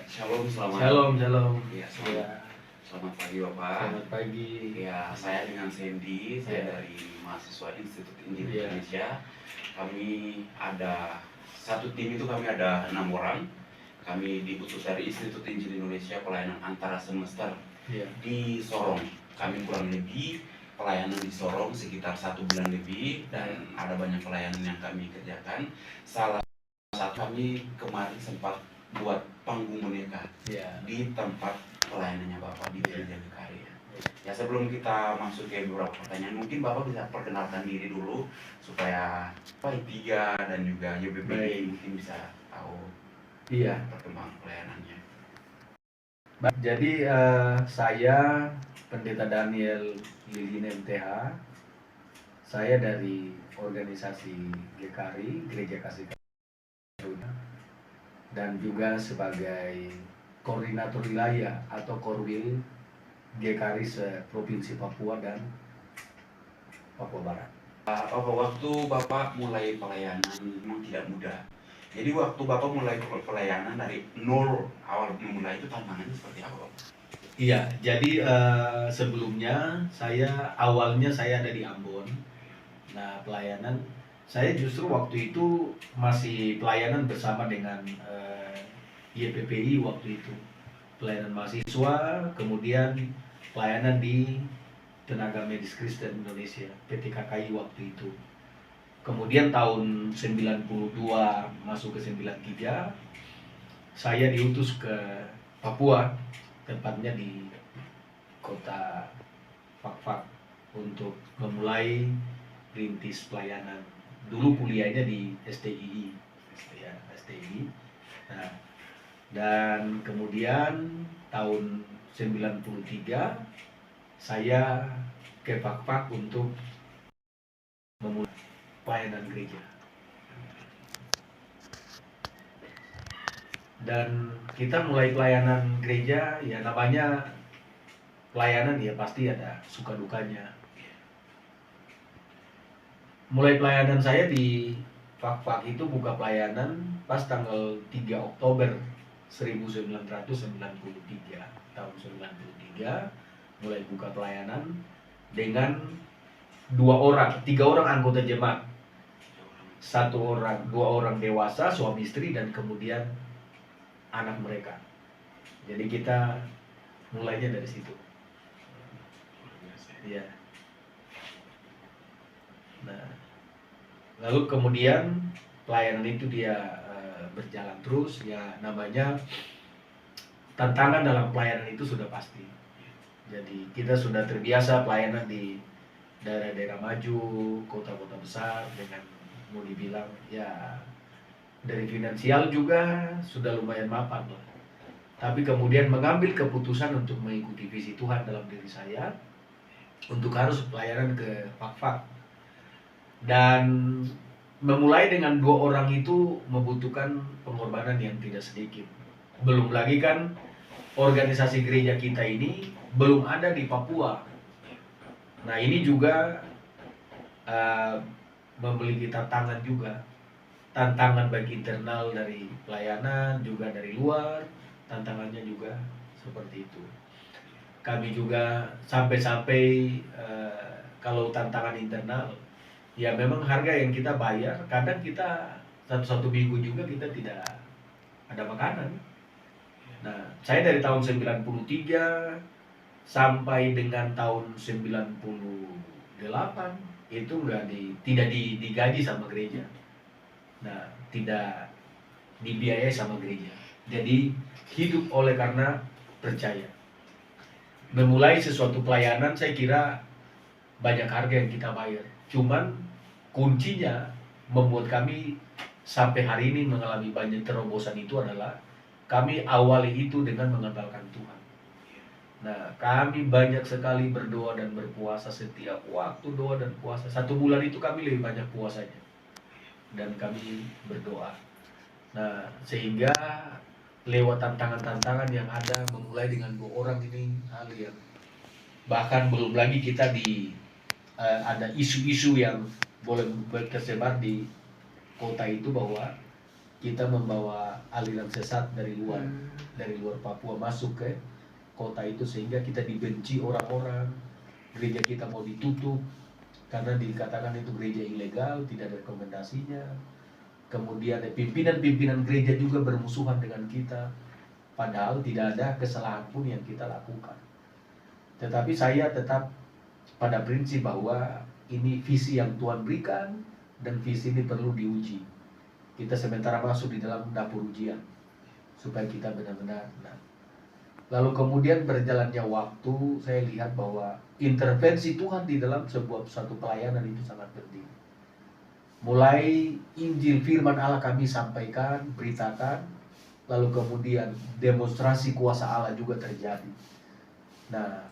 Shalom, selamat. Shalom. Ya, Ya, selamat pagi Bapak. selamat pagi. Ya, saya dengan Sandy, saya Ya. dari mahasiswa Institut Injil Ya. Indonesia. Kami ada satu tim itu kami ada 6 orang. Kami diutus dari Institut Injil Indonesia pelayanan antara semester Ya. di Sorong. Kami kurang lebih pelayanan di Sorong sekitar 1 bulan lebih dan ada banyak pelayanan yang kami kerjakan. Salah satu kami kemarin sempat buat panggung boneka di tempat pelayanannya Bapak di Gereja Gekari. Ya, sebelum kita masuk ke beberapa pertanyaan, mungkin Bapak bisa perkenalkan diri dulu supaya I3 dan juga YBPI mungkin bisa tahu perkembangan pelayanannya. Jadi saya Pendeta Daniel Lilin MTH. Saya dari organisasi Gekari, Gereja Kasih Karunia, dan juga sebagai koordinator wilayah atau Korwil Gekari se-Provinsi Papua dan Papua Barat. Waktu Bapak mulai pelayanan memang tidak mudah. Jadi waktu Bapak mulai pelayanan dari nol awal memulai itu tantangannya seperti apa, Bapak? Iya, jadi sebelumnya awalnya saya ada di Ambon. Nah, pelayanan saya justru waktu itu masih pelayanan bersama dengan YPPI waktu itu. Pelayanan mahasiswa, kemudian pelayanan di Tenaga Medis Kristen Indonesia, PT KKI waktu itu. Kemudian tahun 92 masuk ke 93, saya diutus ke Papua, tepatnya di kota Fakfak untuk memulai rintis pelayanan. Dulu kuliahnya di STII, ya, STII. Nah, dan kemudian tahun 93 saya ke Fakfak untuk memulai pelayanan gereja. Dan kita mulai pelayanan gereja, ya namanya pelayanan ya pasti ada suka dukanya. Mulai pelayanan saya di Fakfak itu buka pelayanan pas tanggal 3 Oktober 1993. Tahun 93 mulai buka pelayanan dengan 3 orang anggota jemaat. 2 orang dewasa, suami istri, dan kemudian anak mereka. Jadi kita mulainya dari situ. Ya. Nah, lalu kemudian pelayanan itu dia berjalan terus, ya namanya tantangan dalam pelayanan itu sudah pasti. Jadi kita sudah terbiasa pelayanan di daerah-daerah maju, kota-kota besar dengan mau dibilang ya dari finansial juga sudah lumayan mapan lah. Tapi kemudian mengambil keputusan untuk mengikuti visi Tuhan dalam diri saya untuk harus pelayanan ke Fakfak. Dan memulai dengan 2 orang itu membutuhkan pengorbanan yang tidak sedikit. Belum lagi kan organisasi gereja kita ini belum ada di Papua. Nah, ini juga memiliki tantangan juga. Tantangan baik internal dari pelayanan, juga dari luar, tantangannya juga seperti itu. Kami juga sampai-sampai kalau tantangan internal, ya memang harga yang kita bayar, kadang kita satu minggu juga kita tidak ada makanan. Nah, saya dari tahun 93 sampai dengan tahun 98 itu tidak digaji sama gereja. Nah, tidak dibiayai sama gereja. Jadi hidup oleh karena percaya. Memulai sesuatu pelayanan saya kira banyak harga yang kita bayar. Cuman kuncinya membuat kami sampai hari ini mengalami banyak terobosan itu adalah kami awali itu dengan mengandalkan Tuhan. Nah, kami banyak sekali berdoa dan berpuasa setiap waktu doa dan puasa. 1 bulan itu kami lebih banyak puasanya. Dan kami berdoa. Nah, sehingga lewat tantangan-tantangan yang ada memulai dengan 2 orang ini hal yang bahkan belum lagi kita ada isu-isu yang boleh tersebar di kota itu bahwa kita membawa aliran sesat dari luar Papua masuk ke kota itu, sehingga kita dibenci orang-orang. Gereja kita mau ditutup karena dikatakan itu gereja ilegal, tidak ada rekomendasinya. Kemudian pimpinan-pimpinan gereja juga bermusuhan dengan kita, padahal tidak ada kesalahan pun yang kita lakukan. Tetapi saya tetap pada prinsip bahwa ini visi yang Tuhan berikan, dan visi ini perlu diuji. Kita sementara masuk di dalam dapur ujian supaya kita benar-benar. Lalu kemudian berjalannya waktu, saya lihat bahwa intervensi Tuhan di dalam satu pelayanan itu sangat penting. Mulai Injil firman Allah kami sampaikan, beritakan, lalu kemudian demonstrasi kuasa Allah juga terjadi. Nah,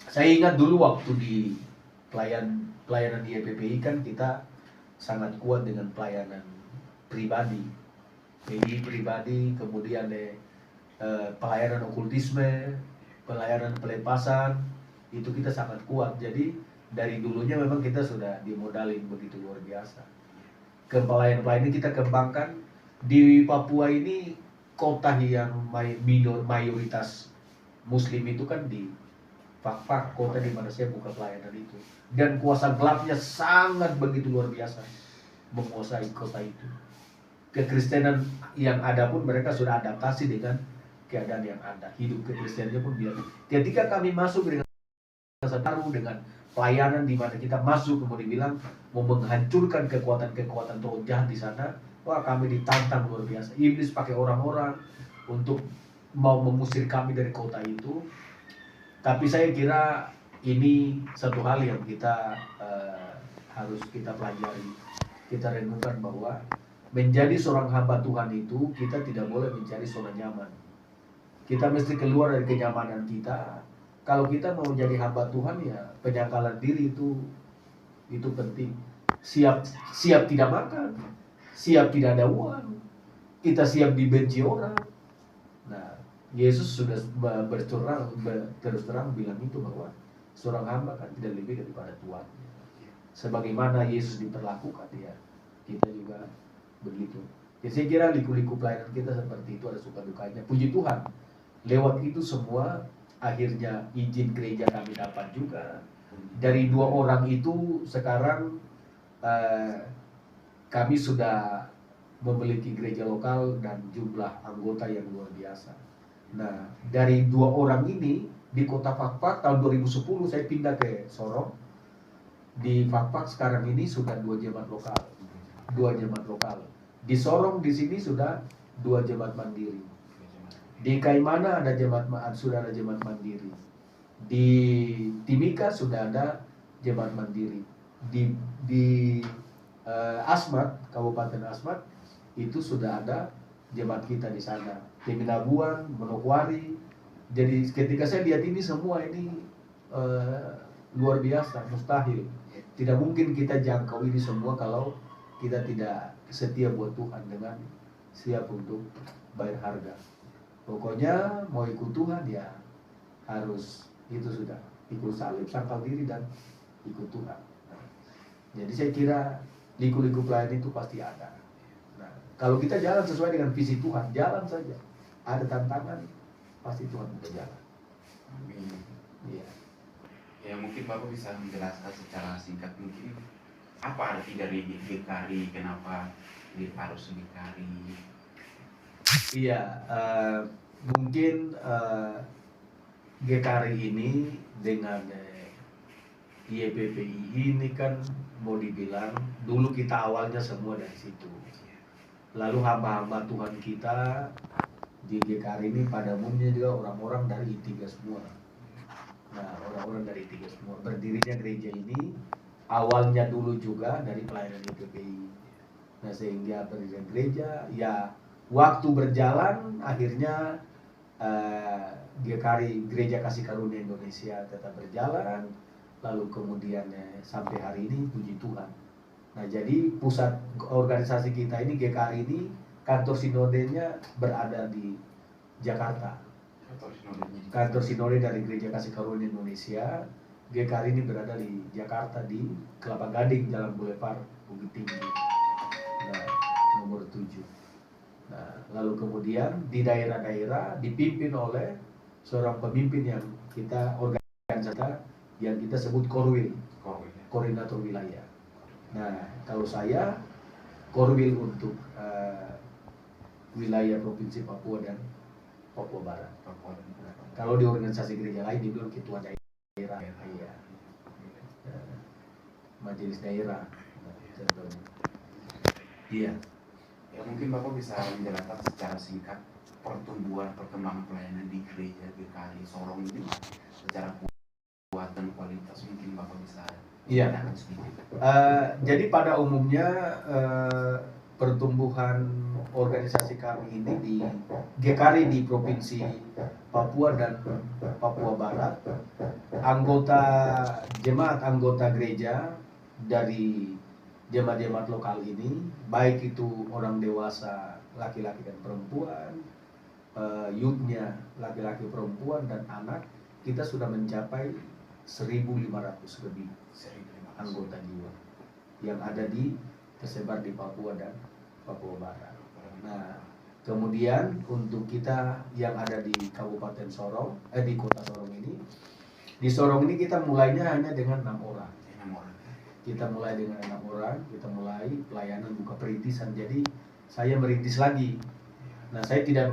saya ingat dulu waktu di pelayanan di EPPI kan kita sangat kuat dengan pelayanan pribadi, pribadi, kemudian pelayanan okultisme, pelayanan pelepasan, itu kita sangat kuat. Jadi dari dulunya memang kita sudah dimodalin begitu luar biasa. Ke pelayanan ini kita kembangkan. Di Papua ini kota yang mayoritas Muslim itu kan di Fakfak, kota di mana saya buka pelayanan itu. Dan kuasa gelapnya sangat begitu luar biasa menguasai kota itu. Kekristenan yang ada pun mereka sudah adaptasi dengan keadaan yang ada. Hidup kekristenannya pun biasa. Ketika kami masuk dengan baru, dengan pelayanan di mana kita masuk, kemudian bilang mau menghancurkan kekuatan-kekuatan roh jahat di sana, wah kami ditantang luar biasa. Iblis pakai orang-orang untuk mau mengusir kami dari kota itu. Tapi saya kira ini satu hal yang kita harus kita pelajari, kita renungkan bahwa menjadi seorang hamba Tuhan itu kita tidak boleh mencari zona nyaman. Kita mesti keluar dari kenyamanan kita. Kalau kita mau jadi hamba Tuhan, ya penyangkalan diri itu penting. Siap tidak makan, siap tidak ada uang, kita siap dibenci orang. Nah, Yesus sudah terus terang bilang itu bahwa seorang hamba kan tidak lebih daripada Tuhan. Sebagaimana Yesus diperlakukan, ya kita juga begitu. Jadi saya kira liku-liku pelayanan kita seperti itu, ada suka dukanya. Puji Tuhan, lewat itu semua akhirnya izin gereja kami dapat juga. Dari 2 orang itu sekarang kami sudah memiliki gereja lokal dan jumlah anggota yang luar biasa. Nah, dari 2 orang ini di kota Fakfak tahun 2010 saya pindah ke Sorong. Di Fakfak sekarang ini sudah 2 jemaat lokal. 2 jemaat lokal. Di Sorong di sini sudah 2 jemaat mandiri. Di Kaimana sudah ada jemaat mandiri. Di Timika sudah ada jemaat mandiri. Di Asmat, Kabupaten Asmat itu sudah ada jemaat kita di sana. Di Minabuan, Manokwari. Jadi ketika saya lihat ini semua ini luar biasa, mustahil. Tidak mungkin kita jangkau ini semua kalau kita tidak setia buat Tuhan dengan siap untuk bayar harga. Pokoknya mau ikut Tuhan ya harus itu sudah ikut salib, sangkal diri dan ikut Tuhan. Nah, jadi saya kira liku-liku pelayanan itu pasti ada. Nah, kalau kita jalan sesuai dengan visi Tuhan, jalan saja. Ada tantangan, pasti Tuhan berjalan. Amin. Iya. Ya mungkin Bapak bisa menjelaskan secara singkat mungkin apa arti dari GKRI, kenapa harus GKRI? Iya, mungkin GKRI ini dengan YPPI ini kan mau dibilang dulu kita awalnya semua dari situ. Lalu hamba-hamba Tuhan kita di GKRI ini pada umumnya juga orang-orang dari I3 semua. Nah, orang-orang dari I3 semua. Berdirinya gereja ini awalnya dulu juga dari pelayanan YPPI. Nah, sehingga berdirinya gereja, ya waktu berjalan akhirnya GKRI, Gereja Kasih Karunia Indonesia tetap berjalan. Lalu kemudian sampai hari ini puji Tuhan. Nah, jadi pusat organisasi kita ini GKRI ini kantor sinodenya berada di Jakarta. Kantor sinode dari Gereja Kasih Karunia Indonesia, GKRI ini berada di Jakarta di Kelapa Gading, Jalan Boulevard Bukit Tinggi. Nah, nomor 7. Lalu kemudian di daerah-daerah dipimpin oleh seorang pemimpin yang kita organisasi yang kita sebut Korwil, koordinator wilayah. Nah, kalau saya Korwil untuk wilayah Provinsi Papua dan Papua Barat. Nah, kalau di organisasi gereja lain dibilang ketua daerah, iya. Majelis daerah, contohnya. Iya. Ya mungkin Bapak bisa menjelaskan secara singkat perkembangan pelayanan di gereja GKI Sorong ini secara kuat dan kualitas, mungkin Bapak bisa Iya. ceritakan sedikit. Jadi pada umumnya pertumbuhan organisasi kami ini di GKRI di Provinsi Papua dan Papua Barat, jemaat anggota gereja dari jemaat-jemaat lokal ini, baik itu orang dewasa laki-laki dan perempuan, youth-nya laki-laki perempuan dan anak, kita sudah mencapai 1.500 lebih anggota jiwa yang ada tersebar di Papua dan Papua Barat. Nah, kemudian untuk kita yang ada di Kabupaten Sorong, di Kota Sorong ini, di Sorong ini kita mulainya hanya dengan 6 orang. Kita mulai dengan 6 orang, kita mulai pelayanan buka perintisan. Jadi saya merintis lagi. Nah, saya tidak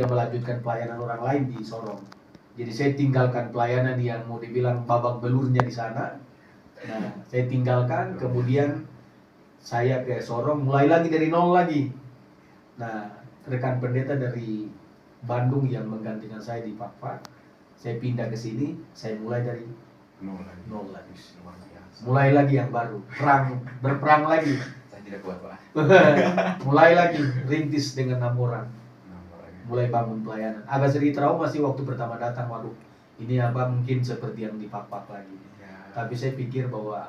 melanjutkan pelayanan orang lain di Sorong. Jadi saya tinggalkan pelayanan yang mau dibilang babak belurnya di sana. Nah, saya tinggalkan, kemudian saya ke Sorong, mulai lagi dari nol lagi. Nah, rekan pendeta dari Bandung yang menggantikan saya di Pakpak, saya pindah ke sini, saya mulai dari nol lagi. Mulai lagi yang baru, berperang lagi. Saya tidak kuat, Pak. Mulai lagi, rintis dengan 6 orang. Mulai bangun pelayanan. Agak sedikit trauma sih waktu pertama datang, waduh, ini apa mungkin seperti yang di Pakpak lagi. Tapi saya pikir bahwa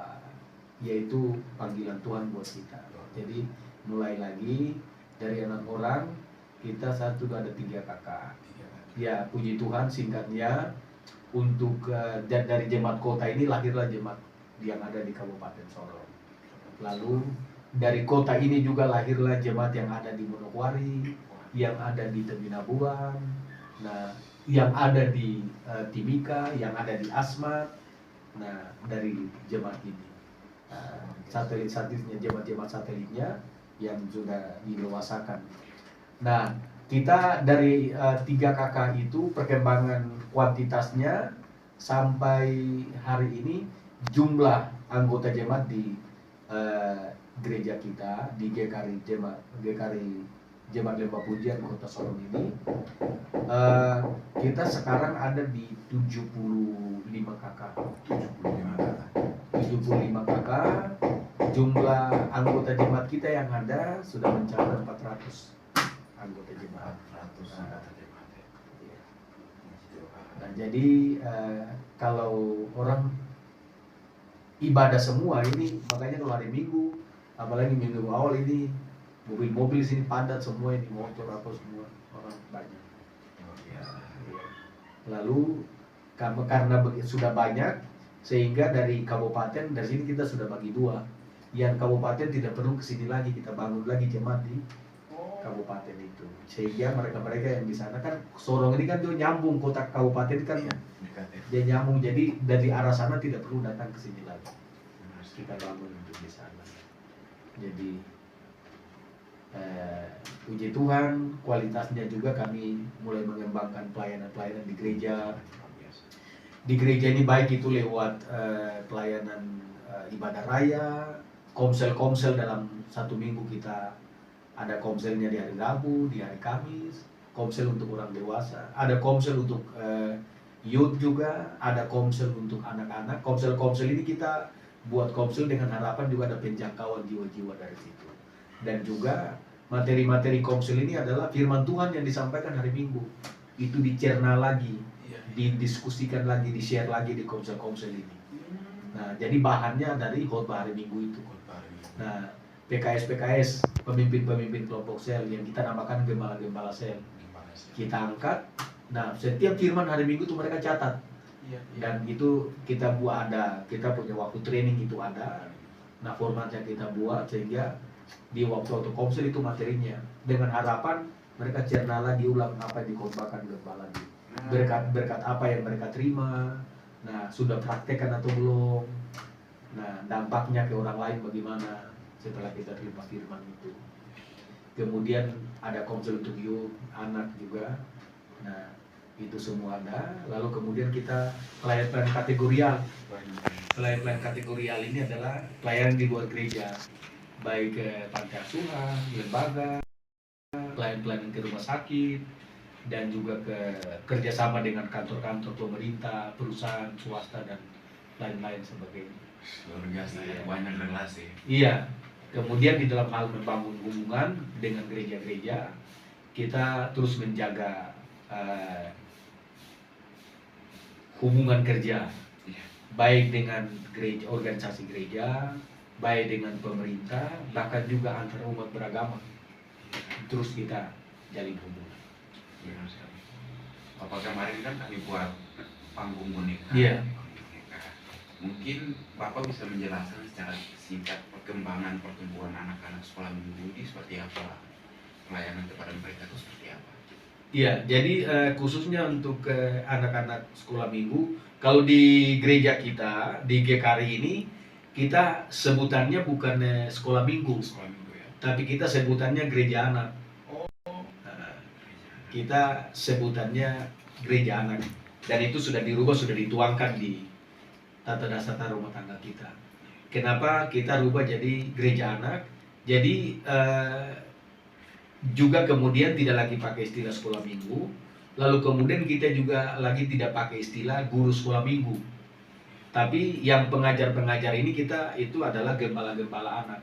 yaitu panggilan Tuhan buat kita. Jadi mulai lagi dari 6 orang, kita ada 3 kakak. Ya, puji Tuhan, singkatnya untuk dari jemaat kota ini lahirlah jemaat yang ada di Kabupaten Sorong. Lalu dari kota ini juga lahirlah jemaat yang ada di Manokwari, yang ada di Tebinabuan, nah, yang ada di Timika, yang ada di Asmat. Nah, dari jemaat ini, satelit-satelitnya, jemaat-jemaat satelitnya yang sudah dilewasakan. Nah, kita dari 3 kakak itu perkembangan kuantitasnya sampai hari ini, jumlah anggota jemaat di gereja kita di GKRI Jemaat Lembah Pujian Kota Sorong ini, kita sekarang ada di 75 kakak. 75 kakak. Jumlah anggota jemaat kita yang ada sudah mencapai 400 anggota jemaat. Nah, jadi kalau orang ibadah semua ini, makanya kalau hari Minggu, apalagi minggu awal ini, mobil-mobil sini padat semua, ini motor apa semua, orang banyak. Lalu karena sudah banyak, sehingga dari kabupaten, dari sini kita sudah bagi 2. Yang kabupaten tidak perlu kesini lagi, kita bangun lagi jemaat di kabupaten itu, sehingga mereka-mereka yang di sana kan, Sorong ini kan dia nyambung, kota kabupaten kan dia nyambung, jadi dari arah sana tidak perlu datang ke sini lagi, kita bangun untuk di sana. Jadi puji Tuhan, kualitasnya juga kami mulai mengembangkan pelayanan-pelayanan di gereja. Di gereja ini baik itu lewat pelayanan ibadah raya, komsel-komsel dalam 1 minggu kita ada komselnya di hari Rabu, di hari Kamis, komsel untuk orang dewasa, ada komsel untuk youth juga, ada komsel untuk anak-anak. Komsel-komsel ini kita buat komsel dengan harapan juga ada penjangkauan jiwa-jiwa dari situ. Dan juga materi-materi komsel ini adalah firman Tuhan yang disampaikan hari Minggu. Itu dicerna lagi, didiskusikan lagi, di-share lagi di komsel-komsel ini. Nah, jadi bahannya dari khotbah hari Minggu itu. Nah, PKS, pemimpin-pemimpin kelompok sel yang kita namakan gembala-gembala sel, kita angkat. Nah, setiap firman hari Minggu itu mereka catat. Dan itu kita buat kita punya waktu training itu ada. Nah, formatnya kita buat sehingga di waktu komsel itu materinya, dengan harapan mereka cerna lagi ulang apa yang dikhotbahkan gembala lagi. Berkat apa yang mereka terima, nah sudah praktekkan atau belum, nah dampaknya ke orang lain bagaimana setelah kita terima firman itu. Kemudian ada konsel untuk youth, anak juga, nah itu semua ada. Lalu kemudian kita pelayanan kategorial. Pelayanan kategorial ini adalah pelayanan di luar gereja, baik ke panti asuhan, lembaga, pelayanan ke rumah sakit, dan juga ke kerjasama dengan kantor-kantor pemerintah, perusahaan swasta dan lain-lain sebagainya. Luar biasa ya, banyak relasi. Iya. Kemudian di dalam hal membangun hubungan dengan gereja-gereja, kita terus menjaga hubungan kerja, baik dengan gereja, organisasi gereja, baik dengan pemerintah, bahkan juga antar umat beragama. Terus kita jalin hubungan. Benar sekali. Bapak kemarin kan kami buat panggung boneka. Iya. Mungkin Bapak bisa menjelaskan secara singkat perkembangan pertumbuhan anak-anak sekolah minggu ini seperti apa, pelayanan kepada mereka itu seperti apa? Iya, jadi khususnya untuk anak-anak sekolah minggu, kalau di gereja kita di GKRI ini kita sebutannya bukan sekolah minggu, Sekolah minggu ya. tapi kita sebutannya gereja anak. Kita sebutannya gereja anak, dan itu sudah dirubah, sudah dituangkan di tata dasar rumah tangga kita. Kenapa kita rubah jadi gereja anak? Jadi juga kemudian tidak lagi pakai istilah sekolah minggu, lalu kemudian kita juga lagi tidak pakai istilah guru sekolah minggu, tapi yang pengajar-pengajar ini kita itu adalah gembala-gembala anak.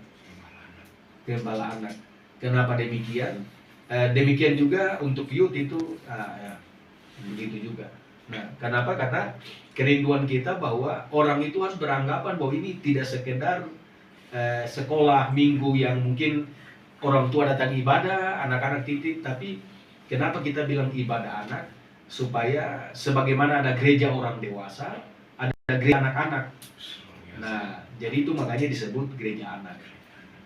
Gembala anak. Kenapa demikian? Demikian juga untuk youth itu ya, begitu juga. Nah, kenapa? Karena kerinduan kita bahwa orang itu harus beranggapan bahwa ini tidak sekedar sekolah minggu yang mungkin orang tua datang ibadah, anak-anak titip, tapi kenapa kita bilang ibadah anak? Supaya sebagaimana ada gereja orang dewasa, ada gereja anak-anak. Nah, jadi itu makanya disebut gereja anak.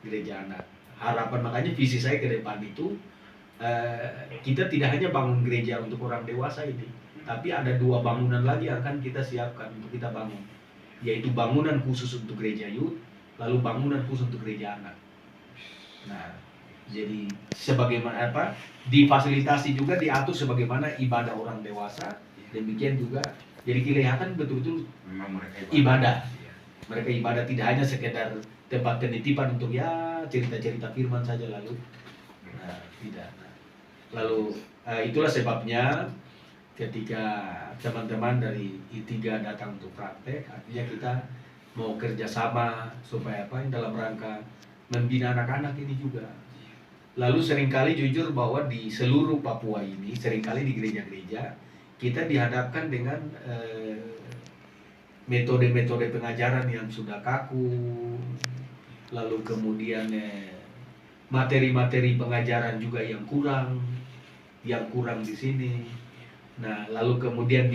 Gereja anak. Harapan makanya visi saya ke depan itu kita tidak hanya bangun gereja untuk orang dewasa ini, tapi ada 2 bangunan lagi yang akan kita siapkan untuk kita bangun, yaitu bangunan khusus untuk gereja youth, lalu bangunan khusus untuk gereja anak. Nah, jadi sebagaimana apa, difasilitasi juga, diatur sebagaimana ibadah orang dewasa, demikian juga jadi kelihatan betul-betul Memang mereka ibadah. Mereka ibadah tidak hanya sekedar tempat penitipan untuk ya cerita-cerita firman saja lalu. Nah, tidak. Lalu itulah sebabnya ketika teman-teman dari I3 datang untuk praktek, artinya kita mau kerjasama supaya apa, dalam rangka membina anak-anak ini juga. Lalu seringkali jujur bahwa di seluruh Papua ini, seringkali di gereja-gereja kita dihadapkan dengan metode-metode pengajaran yang sudah kaku, lalu kemudian materi-materi pengajaran juga yang kurang di sini. Nah, lalu kemudian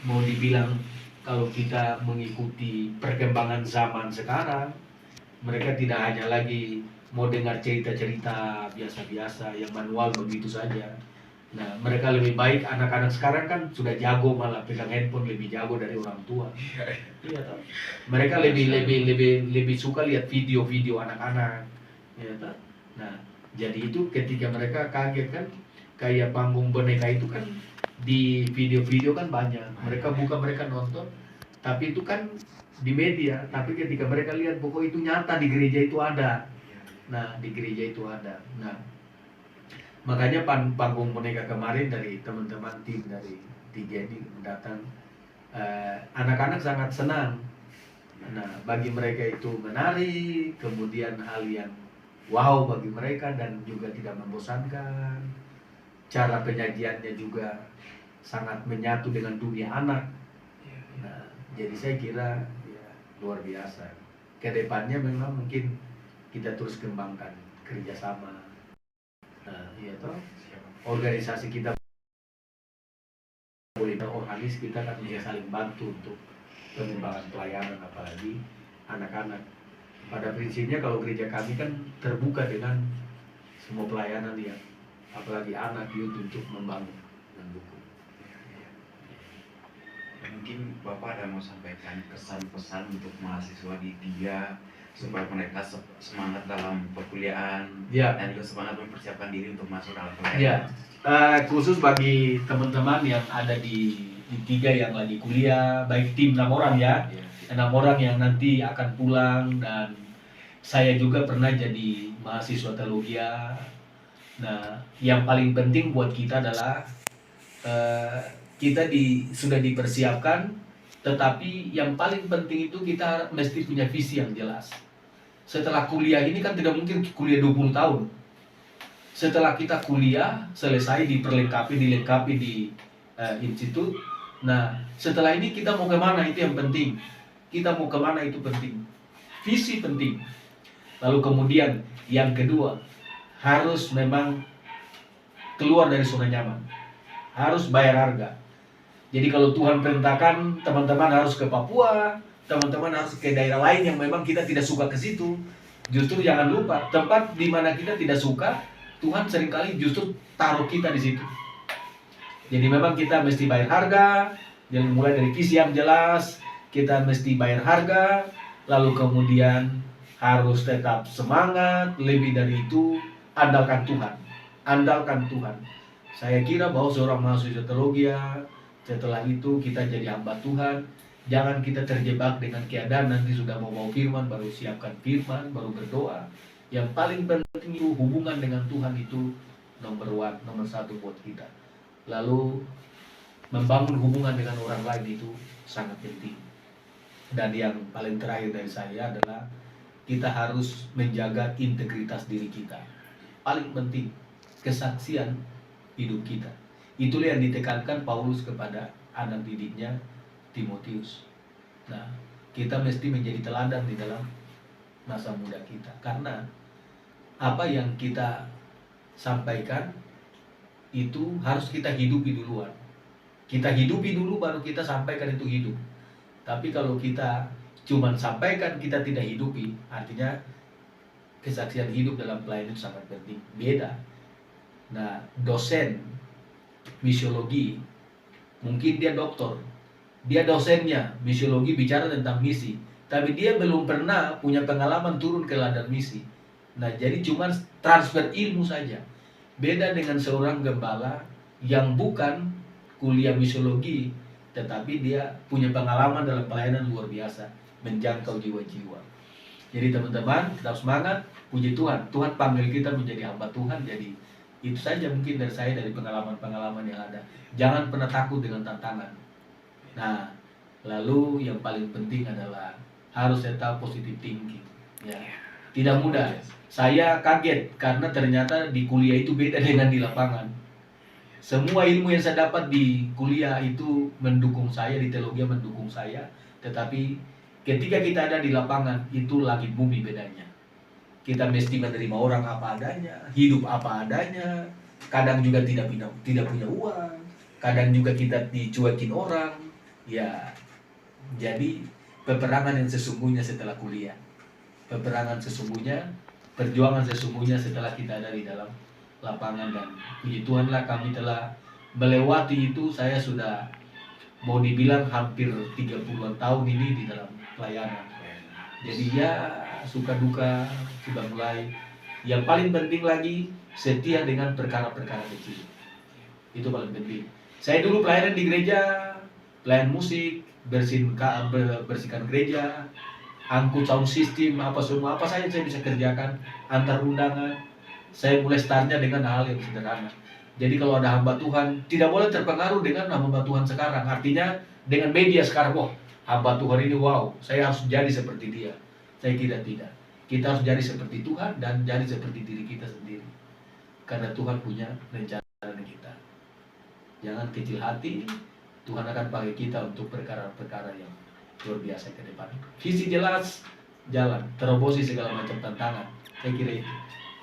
mau dibilang kalau kita mengikuti perkembangan zaman sekarang, mereka tidak hanya lagi mau dengar cerita-cerita biasa-biasa yang manual begitu saja. Nah, mereka lebih baik, anak-anak sekarang kan sudah jago, malah pegang handphone lebih jago dari orang tua. Iya toh. Mereka lebih suka lihat video-video anak-anak. Ya toh. Nah, jadi itu ketika mereka kaget kan, kayak panggung boneka itu kan di video-video kan banyak. Mereka buka, mereka nonton, tapi itu kan di media. Tapi ketika mereka lihat pokok itu nyata di gereja itu ada. Nah, di gereja itu ada. Nah, makanya panggung boneka kemarin dari teman-teman tim dari tiga ini datang, anak-anak sangat senang. Nah, bagi mereka itu menarik, kemudian hal yang wow bagi mereka dan juga tidak membosankan. Cara penyajiannya juga sangat menyatu dengan dunia anak. Nah, jadi saya kira ya, luar biasa. Kedepannya memang mungkin kita terus kembangkan kerjasama. Nah, iya toh, organisasi kita boleh organis, kita kan bisa saling bantu untuk pengembangan pelayanan, apalagi anak-anak. Pada prinsipnya kalau gereja kami kan terbuka dengan semua pelayanan yang apalagi anak youth untuk membangun, mendukung. Mungkin Bapak ada mau sampaikan kesan-pesan untuk mahasiswa di TIGA supaya mereka semangat dalam perkuliahan Ya. dan juga semangat mempersiapkan diri untuk masuk dalam Ya, pelayanan. khusus bagi teman-teman yang ada di tiga yang lagi kuliah, baik tim 6 orang ya, 6 orang yang nanti akan pulang, dan saya juga pernah jadi mahasiswa teologi. Nah, yang paling penting buat kita adalah kita sudah dipersiapkan, tetapi yang paling penting itu kita mesti punya visi yang jelas. Setelah kuliah ini kan tidak mungkin kuliah 20 tahun. Setelah kita kuliah selesai, dilengkapi di institut. Nah, setelah ini kita mau kemana, itu yang penting. Kita mau kemana itu penting. Visi penting. Lalu kemudian yang kedua, harus memang keluar dari zona nyaman. Harus bayar harga. Jadi kalau Tuhan perintahkan teman-teman harus ke Papua, teman-teman harus ke daerah lain yang memang kita tidak suka ke situ. Justru jangan lupa, tempat di mana kita tidak suka, Tuhan seringkali justru taruh kita di situ. Jadi memang kita mesti bayar harga, yang mulai dari visi yang jelas, kita mesti bayar harga, lalu kemudian harus tetap semangat, lebih dari itu, andalkan Tuhan. Andalkan Tuhan. Saya kira bahwa seorang mahasiswa teologi, setelah itu kita jadi hamba Tuhan. Jangan kita terjebak dengan keadaan nanti sudah mau bawa firman, baru siapkan firman, baru berdoa. Yang paling penting itu hubungan dengan Tuhan, itu nomor satu buat kita. Lalu membangun hubungan dengan orang lain itu sangat penting. Dan yang paling terakhir dari saya adalah kita harus menjaga integritas diri kita. Paling penting, kesaksian hidup kita. Itulah yang ditekankan Paulus kepada anak didiknya Timotius. Nah, kita mesti menjadi teladan di dalam masa muda kita, karena apa yang kita sampaikan itu harus kita hidupi duluan. Kita hidupi dulu baru kita sampaikan itu hidup. Tapi kalau kita cuma sampaikan, kita tidak hidupi, artinya kesaksian hidup dalam pelayanan itu sangat penting. Beda. Nah, dosen misiologi, mungkin dia doktor, dia dosennya misiologi bicara tentang misi, tapi dia belum pernah punya pengalaman turun ke ladang misi. Nah, jadi cuma transfer ilmu saja. Beda dengan seorang gembala yang bukan kuliah misiologi, tetapi dia punya pengalaman dalam pelayanan luar biasa, menjangkau jiwa-jiwa. Jadi teman-teman, tetap semangat, puji Tuhan. Tuhan panggil kita menjadi hamba Tuhan. Jadi itu saja mungkin dari saya, dari pengalaman-pengalaman yang ada. Jangan pernah takut dengan tantangan. Nah, lalu yang paling penting adalah harus tetap positive thinking. Ya, tidak mudah. Saya kaget karena ternyata di kuliah itu beda dengan di lapangan. Semua ilmu yang saya dapat di kuliah itu mendukung saya, di teologi mendukung saya. Tetapi ketika kita ada di lapangan, itu langit bumi bedanya. Kita mesti menerima orang apa adanya, hidup apa adanya. Kadang juga tidak punya uang, kadang juga kita dicuekin orang. Ya, jadi peperangan yang sesungguhnya setelah kuliah, peperangan sesungguhnya, perjuangan sesungguhnya setelah kita ada di dalam lapangan. Dan puji Tuhanlah kami telah melewati itu. Saya sudah mau dibilang hampir 30-an tahun ini di dalam pelayanan. Jadi ya suka duka sudah mulai. Yang paling penting lagi, setia dengan perkara-perkara kecil. Itu paling penting. Saya dulu pelayanan di gereja, pelayan musik, bersihkan gereja, angkut sound system, apa saja saya bisa kerjakan, antar undangan. Saya mulai startnya dengan hal yang sederhana. Jadi kalau ada hamba Tuhan, tidak boleh terpengaruh dengan hamba Tuhan sekarang. Artinya dengan media sekarang, wah hamba Tuhan ini wow, saya harus jadi seperti dia. Saya kira tidak. Kita harus jadi seperti Tuhan dan jadi seperti diri kita sendiri. Karena Tuhan punya rencana dengan kita. Jangan kecil hati, Tuhan akan pakai kita untuk perkara-perkara yang luar biasa ke depan. Visi jelas, jalan, terobosi segala macam tantangan. Saya kira itu.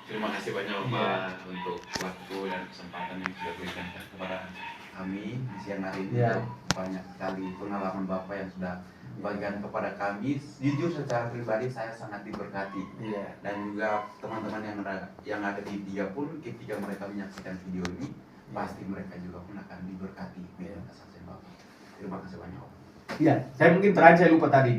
Terima kasih banyak Bapak untuk waktu dan kesempatan yang sudah diberikan kepada kami di siang hari ini. Ya. Banyak sekali pengalaman Bapak yang sudah bagikan kepada kami. Jujur secara pribadi saya sangat diberkati. Iya. Dan juga teman-teman yang ada di Tiga pun ketika mereka menyaksikan video ini, pasti mereka juga pun akan diberkati dengan kesaksian Bapak. Terima kasih banyak. Iya, saya mungkin terakhir saya lupa tadi.